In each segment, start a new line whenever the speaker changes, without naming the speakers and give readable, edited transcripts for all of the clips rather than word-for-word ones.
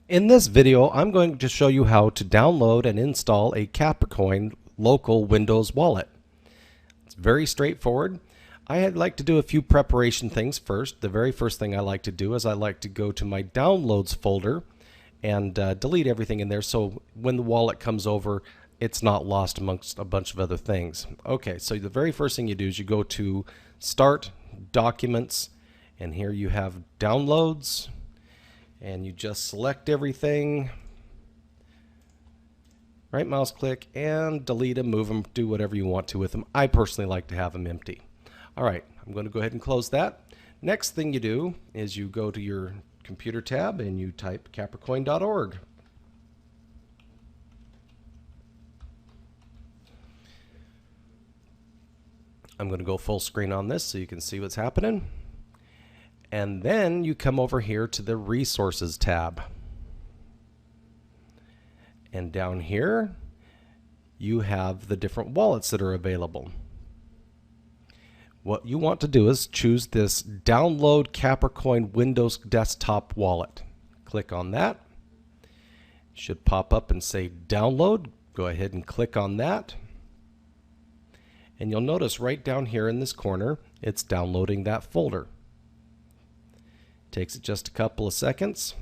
In this video, I'm going to show you how to download and install a Capricoin local Windows wallet. It's very straightforward. I'd like to do a few preparation things first. The very first thing I like to do is I like to go to my downloads folder and delete everything in there so when the wallet comes over, it's not lost amongst a bunch of other things. Okay, so the very first thing you do is you go to Start, Documents, and here you have Downloads. And you just select everything, right mouse click, and delete them, move them, do whatever you want to with them. I personally like to have them empty. All right, I'm going to go ahead and close that. Next thing you do is you go to your computer tab and you type capricoin.org. I'm going to go full screen on this so you can see what's happening. And then you come over here to the Resources tab. And down here, you have the different wallets that are available. What you want to do is choose this Download Capricoin Windows Desktop Wallet. Click on that. It should pop up and say Download. Go ahead and click on that. And you'll notice right down here in this corner, it's downloading that folder. Takes it just a couple of seconds,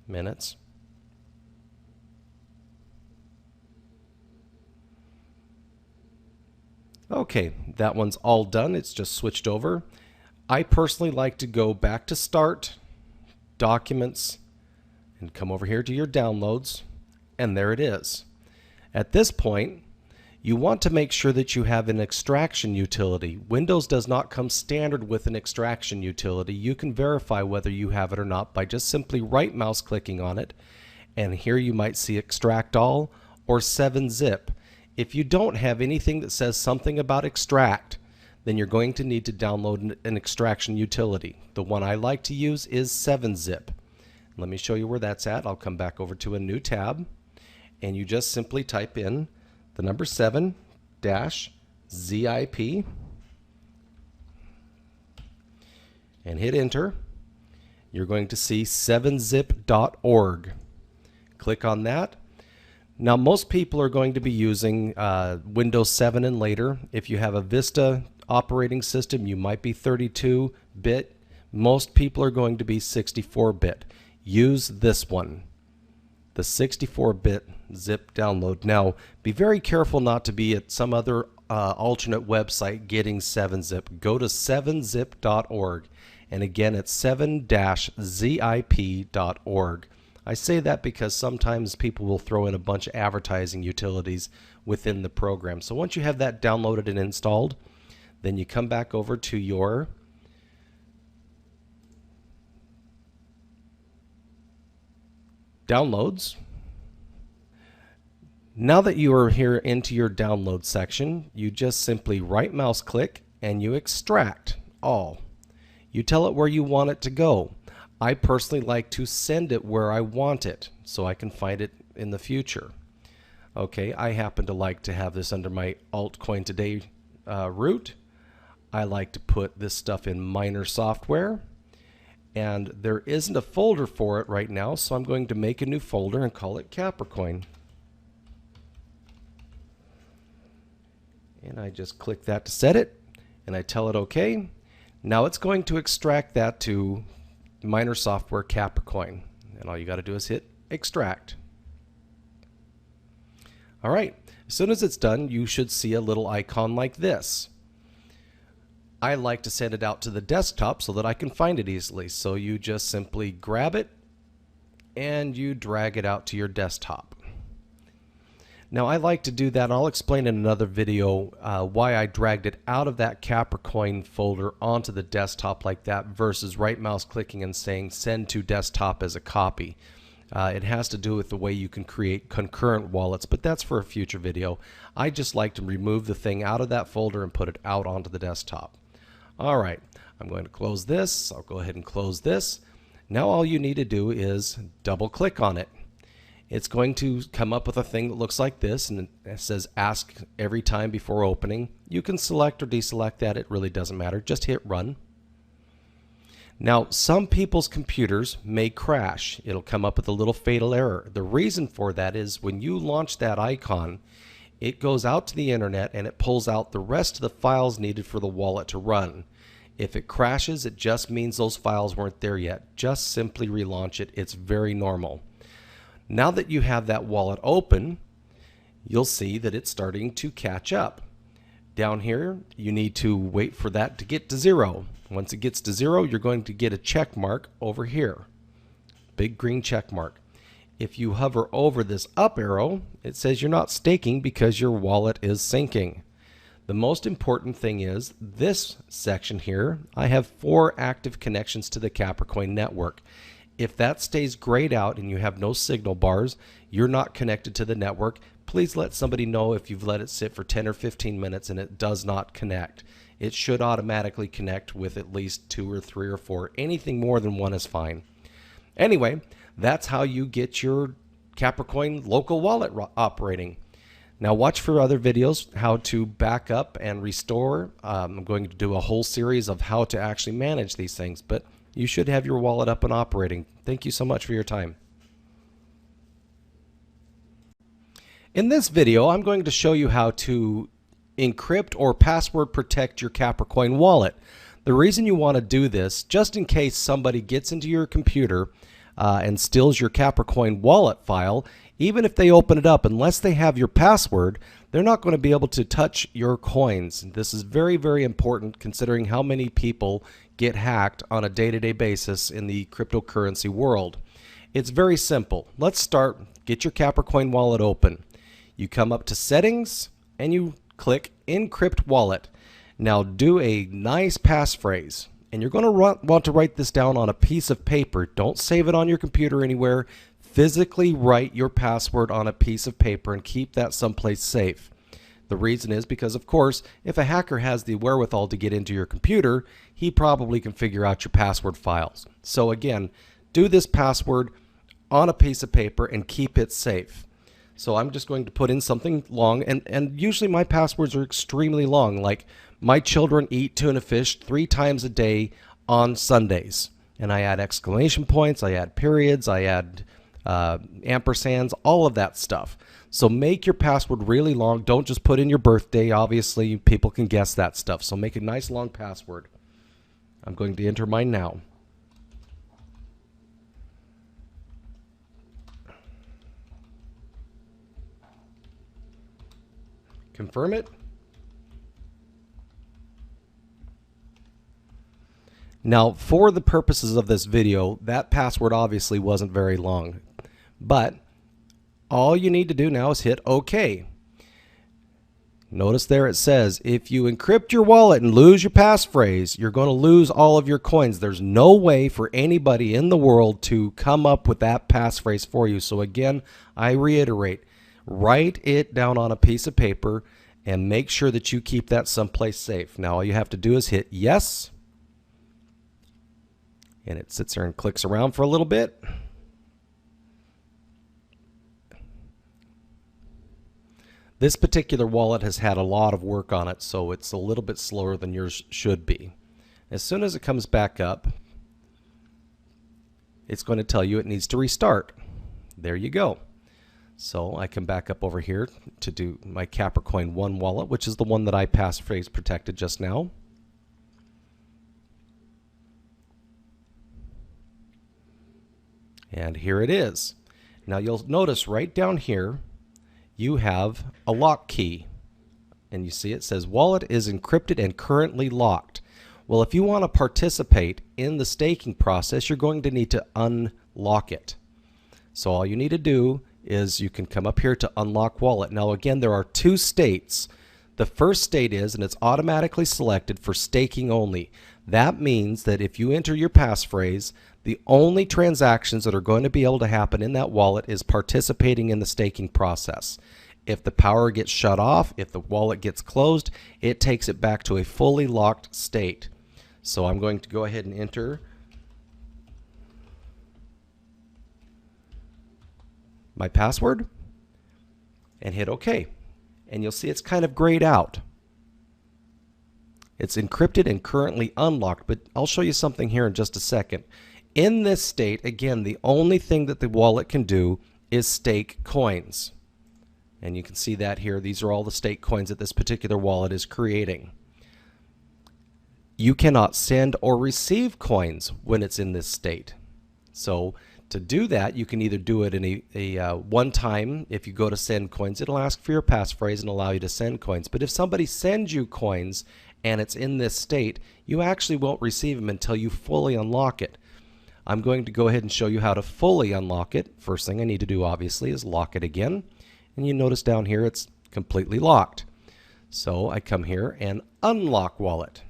minutes. Okay, that one's all done. It's just switched over. I personally like to go back to Start, Documents, and come over here to your Downloads, and there it is. At this point, you want to make sure that you have an extraction utility. Windows does not come standard with an extraction utility. You can verify whether you have it or not by just simply right mouse clicking on it, and here you might see Extract All or 7-Zip. If you don't have anything that says something about extract, then you're going to need to download an extraction utility. The one I like to use is 7-Zip. Let me show you where that's at. I'll come back over to a new tab, and you just simply type in the number 7-zip and hit enter. You're going to see 7zip.org. Click on that. Now most people are going to be using Windows 7 and later. If you have a Vista operating system, you might be 32-bit. Most people are going to be 64-bit. Use this one, the 64-bit zip download. Now, be very careful not to be at some other alternate website getting 7-Zip. Go to 7zip.org, and again, it's 7-zip.org. I say that because sometimes people will throw in a bunch of advertising utilities within the program. So once you have that downloaded and installed, then you come back over to your Downloads. Now that you are here into your download section, you just simply right mouse click and you extract all. You tell it where you want it to go. I personally like to send it where I want it so I can find it in the future. Okay, I happen to like to have this under my altcoin today root. I like to put this stuff in minor software, and there isn't a folder for it right now, so I'm going to make a new folder and call it Capricoin. And I just click that to set it, and I tell it OK. Now it's going to extract that to minor software Capricoin, and all you got to do is hit extract. All right, as soon as it's done, you should see a little icon like this. I like to send it out to the desktop so that I can find it easily. So you just simply grab it and you drag it out to your desktop. Now I like to do that. I'll explain in another video why I dragged it out of that Capricoin folder onto the desktop like that versus right mouse clicking and saying send to desktop as a copy. It has to do with the way you can create concurrent wallets, but that's for a future video. I just like to remove the thing out of that folder and put it out onto the desktop. All right, I'm going to close this. I'll go ahead and close this. Now all you need to do is double click on it. It's going to come up with a thing that looks like this, and it says ask every time before opening. You can select or deselect that. It really doesn't matter. Just hit run. Now, some people's computers may crash. It'll come up with a little fatal error. The reason for that is when you launch that icon, it goes out to the internet and it pulls out the rest of the files needed for the wallet to run. If it crashes, it just means those files weren't there yet. Just simply relaunch it. It's very normal. Now that you have that wallet open, you'll see that it's starting to catch up. Down here, you need to wait for that to get to 0. Once it gets to 0, you're going to get a check mark over here. Big green check mark. If you hover over this up arrow, it says you're not staking because your wallet is syncing. The most important thing is this section here. I have 4 active connections to the Capricoin network. If that stays grayed out and you have no signal bars, you're not connected to the network. Please let somebody know if you've let it sit for 10 or 15 minutes and it does not connect. It should automatically connect with at least 2 or 3 or 4. Anything more than 1 is fine. Anyway, that's how you get your Capricoin local wallet operating. Now watch for other videos how to back up and restore. I'm going to do a whole series of how to actually manage these things, but you should have your wallet up and operating. Thank you so much for your time. In this video, I'm going to show you how to encrypt or password protect your Capricoin wallet. The reason you want to do this, just in case somebody gets into your computer and steals your Capricoin wallet file, even if they open it up, unless they have your password, they're not going to be able to touch your coins. This is very, very important considering how many people get hacked on a day-to-day basis in the cryptocurrency world. It's very simple. Let's start. Get your Capricoin wallet open. You come up to Settings and you click Encrypt Wallet. Now do a nice passphrase. And you're going to want to write this down on a piece of paper. Don't save it on your computer anywhere. Physically write your password on a piece of paper and keep that someplace safe. The reason is because, of course, if a hacker has the wherewithal to get into your computer, he probably can figure out your password files. So again, do this password on a piece of paper and keep it safe. So I'm just going to put in something long, and usually my passwords are extremely long, like my children eat tuna fish 3 times a day on Sundays. And I add exclamation points, I add periods, I add ampersands, all of that stuff. So make your password really long. Don't just put in your birthday. Obviously, people can guess that stuff. So make a nice long password. I'm going to enter mine now. Confirm it. Now, for the purposes of this video, that password obviously wasn't very long, but all you need to do now is hit OK. Notice there it says, if you encrypt your wallet and lose your passphrase, you're going to lose all of your coins. There's no way for anybody in the world to come up with that passphrase for you. So again, I reiterate, write it down on a piece of paper and make sure that you keep that someplace safe. Now all you have to do is hit yes. And it sits there and clicks around for a little bit. This particular wallet has had a lot of work on it, so it's a little bit slower than yours should be. As soon as it comes back up, it's going to tell you it needs to restart. There you go. So I come back up over here to do my Capricoin 1 wallet, which is the one that I passphrase protected just now. And here it is. Now you'll notice right down here you have a lock key, and you see it says wallet is encrypted and currently locked. Well, if you want to participate in the staking process, you're going to need to unlock it. So all you need to do is you can come up here to unlock wallet. Now again, there are 2 states. The first state is, and it's automatically selected for staking only. That means that if you enter your passphrase, the only transactions that are going to be able to happen in that wallet is participating in the staking process. If the power gets shut off, if the wallet gets closed, it takes it back to a fully locked state. So I'm going to go ahead and enter my password and hit OK. And you'll see it's kind of grayed out. It's encrypted and currently unlocked, but I'll show you something here in just a second. In this state, again, the only thing that the wallet can do is stake coins. And you can see that here. These are all the stake coins that this particular wallet is creating. You cannot send or receive coins when it's in this state. So to do that, you can either do it in a one time. If you go to send coins, it'll ask for your passphrase and allow you to send coins. But if somebody sends you coins and it's in this state, you actually won't receive them until you fully unlock it. I'm going to go ahead and show you how to fully unlock it. First thing I need to do, obviously, is lock it again. And you notice down here it's completely locked. So I come here and unlock wallet.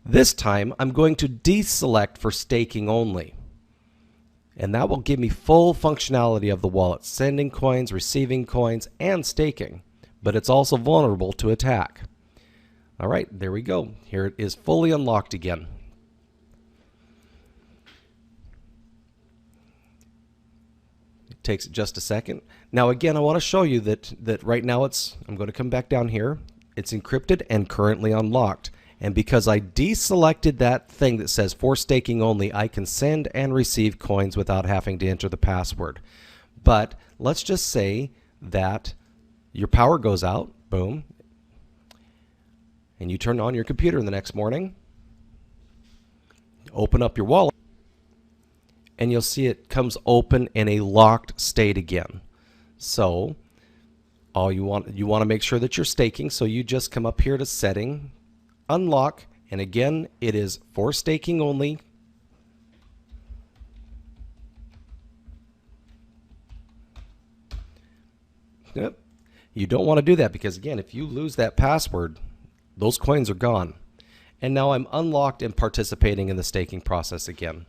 This time I'm going to deselect for staking only. And that will give me full functionality of the wallet, sending coins, receiving coins, and staking. But it's also vulnerable to attack. All right, there we go. Here it is fully unlocked again. It takes just a second. Now again, I want to show you that right now I'm going to come back down here. It's encrypted and currently unlocked. And because I deselected that thing that says for staking only, I can send and receive coins without having to enter the password. But let's just say that your power goes out, boom, and you turn on your computer the next morning, open up your wallet, and you'll see it comes open in a locked state again. So you want to make sure that you're staking, so you just come up here to setting, unlock, and again it is for staking only. Yep. You don't want to do that because again, if you lose that password, those coins are gone. And now I'm unlocked and participating in the staking process again.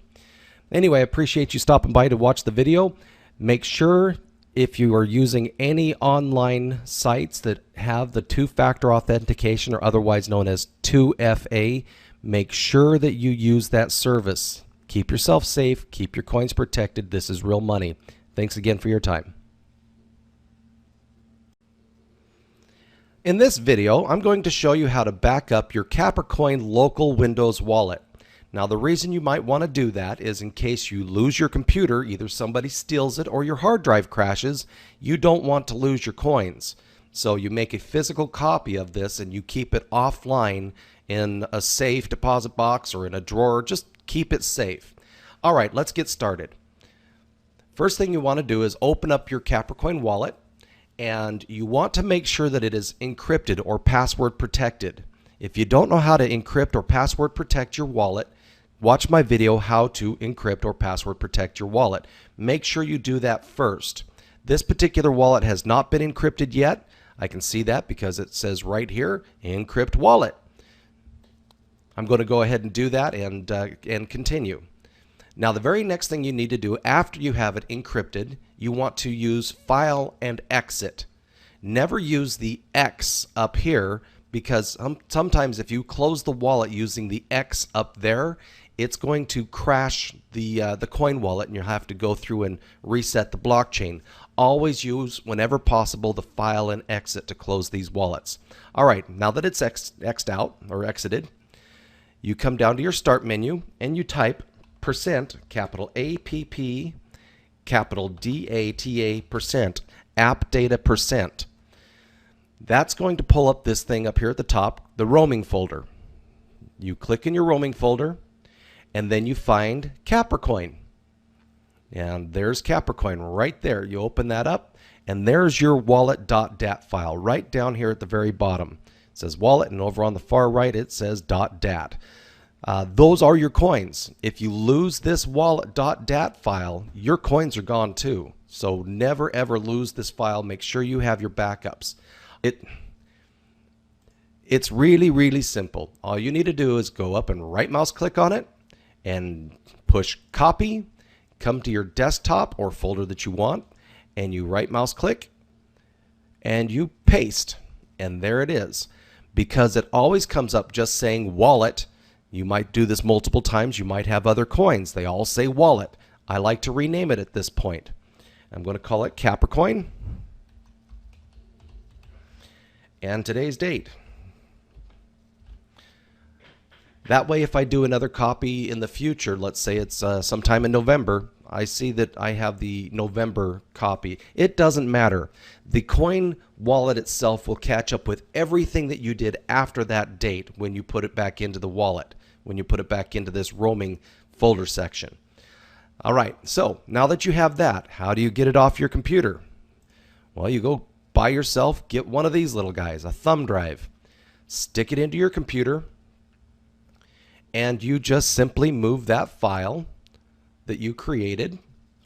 Anyway, I appreciate you stopping by to watch the video. Make sure if you are using any online sites that have the two-factor authentication, or otherwise known as 2FA, make sure that you use that service. Keep yourself safe, keep your coins protected. This is real money. Thanks again for your time. In this video, I'm going to show you how to back up your Capricoin local Windows wallet. Now the reason you might want to do that is in case you lose your computer, either somebody steals it or your hard drive crashes, you don't want to lose your coins. So you make a physical copy of this and you keep it offline in a safe deposit box or in a drawer. Just keep it safe. All right, let's get started. First thing you want to do is open up your Capricoin wallet, and you want to make sure that it is encrypted or password protected. If you don't know how to encrypt or password protect your wallet, watch my video how to encrypt or password protect your wallet. Make sure you do that first. This particular wallet has not been encrypted yet. I can see that because it says right here, encrypt wallet. I'm going to go ahead and do that and continue. Now the very next thing you need to do after you have it encrypted, you want to use File and Exit. Never use the X up here because sometimes if you close the wallet using the X up there, it's going to crash the coin wallet and you'll have to go through and reset the blockchain. Always use, whenever possible, the File and Exit to close these wallets. All right, now that it's X'd out or exited, you come down to your Start menu and you type %, capital APP, capital DATA %, app data %. That's going to pull up this thing up here at the top, the roaming folder. You click in your roaming folder, and then you find Capricoin. And there's Capricoin right there. You open that up, and there's your wallet.dat file right down here at the very bottom. It says wallet, and over on the far right it says .dat. Those are your coins. If you lose this wallet.dat file, your coins are gone too. So never ever lose this file. Make sure you have your backups. It's really, really simple. All you need to do is go up and right mouse click on it and push copy, come to your desktop or folder that you want, and you right mouse click and you paste, and there it is. Because it always comes up just saying wallet. You might do this multiple times. You might have other coins. They all say wallet. I like to rename it at this point. I'm going to call it Capricoin. and today's date. That way, if I do another copy in the future, let's say it's sometime in November, I see that I have the November copy. It doesn't matter. The coin wallet itself will catch up with everything that you did after that date when you put it back into the wallet, when you put it back into this roaming folder section. All right, so now that you have that, how do you get it off your computer? Well, you go buy yourself, get one of these little guys, a thumb drive, stick it into your computer, and you just simply move that file that you created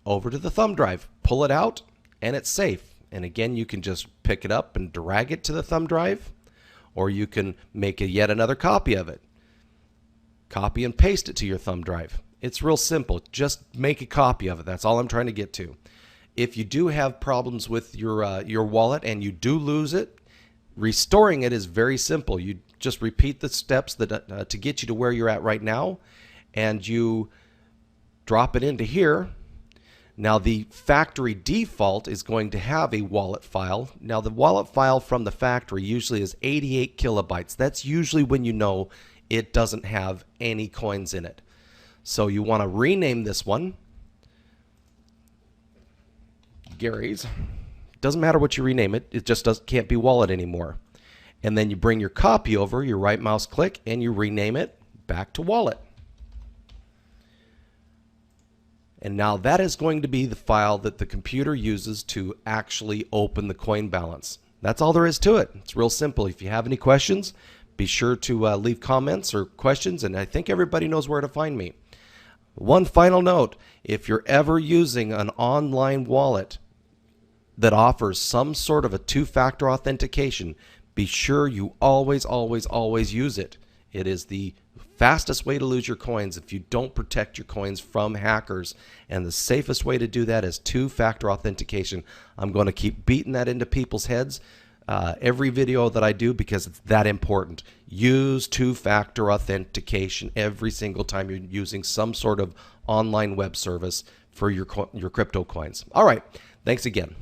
over to the thumb drive. Pull it out, and it's safe. And again, you can just pick it up and drag it to the thumb drive, or you can make yet another copy of it. Copy and paste it to your thumb drive. It's real simple. Just make a copy of it. That's all I'm trying to get to. If you do have problems with your wallet and you do lose it, restoring it is very simple. You just repeat the steps that to get you to where you're at right now, and you drop it into here. Now the factory default is going to have a wallet file. Now the wallet file from the factory usually is 88 kilobytes. That's usually when you know it doesn't have any coins in it. So you want to rename this one Gary's. Doesn't matter what you rename it, it just can't be wallet anymore. And then you bring your copy over, you right mouse click, and you rename it back to wallet. And now that is going to be the file that the computer uses to actually open the coin balance. That's all there is to it. It's real simple. If you have any questions, be sure to leave comments or questions, and I think everybody knows where to find me. One final note, if you're ever using an online wallet that offers some sort of a two-factor authentication, be sure you always use it. It is the fastest way to lose your coins if you don't protect your coins from hackers, and the safest way to do that is two-factor authentication. I'm going to keep beating that into people's heads every video that I do because it's that important. Use two-factor authentication every single time you're using some sort of online web service for your crypto coins. All right, thanks again.